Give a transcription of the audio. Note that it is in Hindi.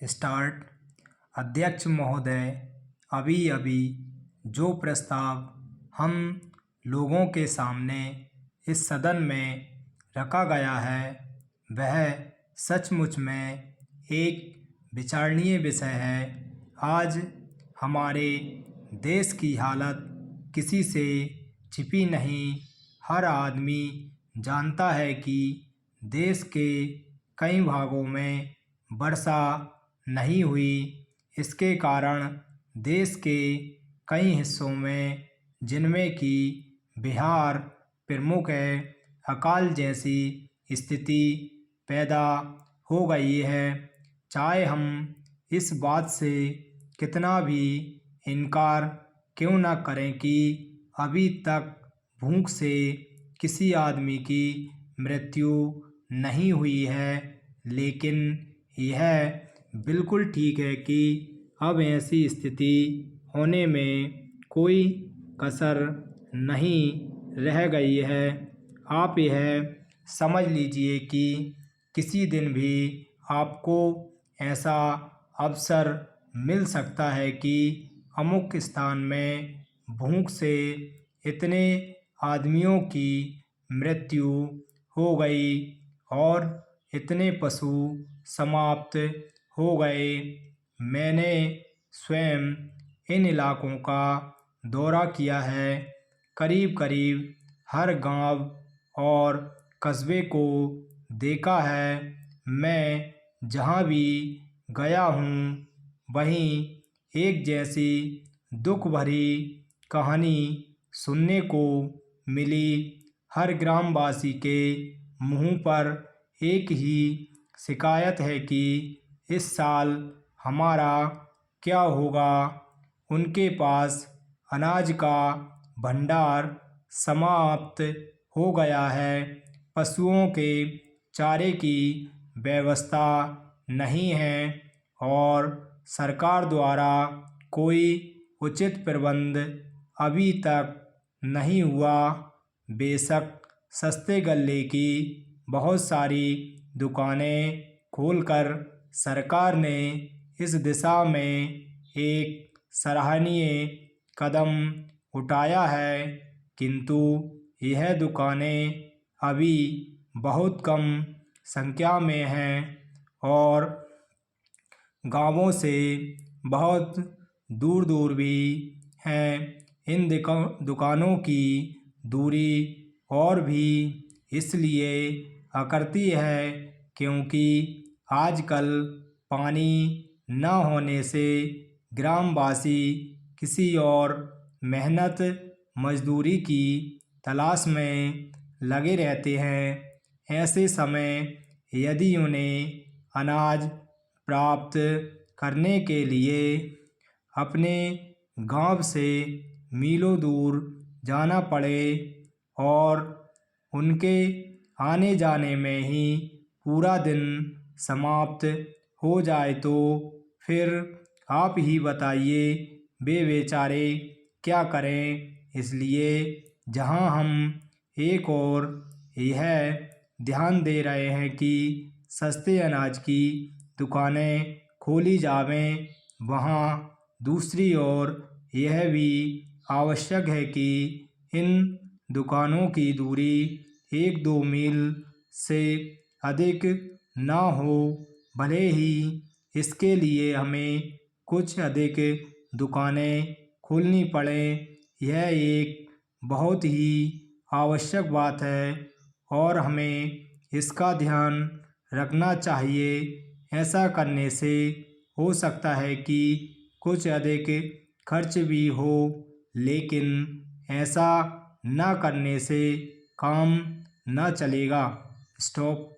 स्टार्ट। अध्यक्ष महोदय, अभी अभी जो प्रस्ताव हम लोगों के सामने इस सदन में रखा गया है वह सचमुच में एक विचारणीय विषय है। आज हमारे देश की हालत किसी से छिपी नहीं। हर आदमी जानता है कि देश के कई भागों में वर्षा नहीं हुई। इसके कारण देश के कई हिस्सों में, जिनमें कि बिहार प्रमुख है, अकाल जैसी स्थिति पैदा हो गई है। चाहे हम इस बात से कितना भी इनकार क्यों न करें कि अभी तक भूख से किसी आदमी की मृत्यु नहीं हुई है, लेकिन यह बिल्कुल ठीक है कि अब ऐसी स्थिति होने में कोई कसर नहीं रह गई है। आप यह समझ लीजिए कि किसी दिन भी आपको ऐसा अवसर मिल सकता है कि अमुक स्थान में भूख से इतने आदमियों की मृत्यु हो गई और इतने पशु समाप्त हो गए। मैंने स्वयं इन इलाकों का दौरा किया है। करीब करीब हर गांव और कस्बे को देखा है। मैं जहां भी गया हूं वहीं एक जैसी दुख भरी कहानी सुनने को मिली। हर ग्रामवासी के मुंह पर एक ही शिकायत है कि इस साल हमारा क्या होगा। उनके पास अनाज का भंडार समाप्त हो गया है। पशुओं के चारे की व्यवस्था नहीं है और सरकार द्वारा कोई उचित प्रबंध अभी तक नहीं हुआ। बेशक सस्ते गल्ले की बहुत सारी दुकानें खोलकर सरकार ने इस दिशा में एक सराहनीय कदम उठाया है, किंतु यह दुकानें अभी बहुत कम संख्या में हैं और गांवों से बहुत दूर दूर भी हैं। इन दुकानों की दूरी और भी इसलिए अकरती है क्योंकि आजकल पानी न होने से ग्रामवासी किसी और मेहनत मजदूरी की तलाश में लगे रहते हैं। ऐसे समय यदि उन्हें अनाज प्राप्त करने के लिए अपने गांव से मीलों दूर जाना पड़े और उनके आने जाने में ही पूरा दिन समाप्त हो जाए तो फिर आप ही बताइए वे बेचारे क्या करें। इसलिए जहां हम एक और यह ध्यान दे रहे हैं कि सस्ते अनाज की दुकानें खोली जावें, वहां दूसरी ओर यह भी आवश्यक है कि इन दुकानों की दूरी 1-2 मील से अधिक ना हो। भले ही इसके लिए हमें कुछ अधिक दुकानें खोलनी पड़ें, यह एक बहुत ही आवश्यक बात है और हमें इसका ध्यान रखना चाहिए। ऐसा करने से हो सकता है कि कुछ अधिक खर्च भी हो, लेकिन ऐसा न करने से काम न चलेगा। स्टॉप।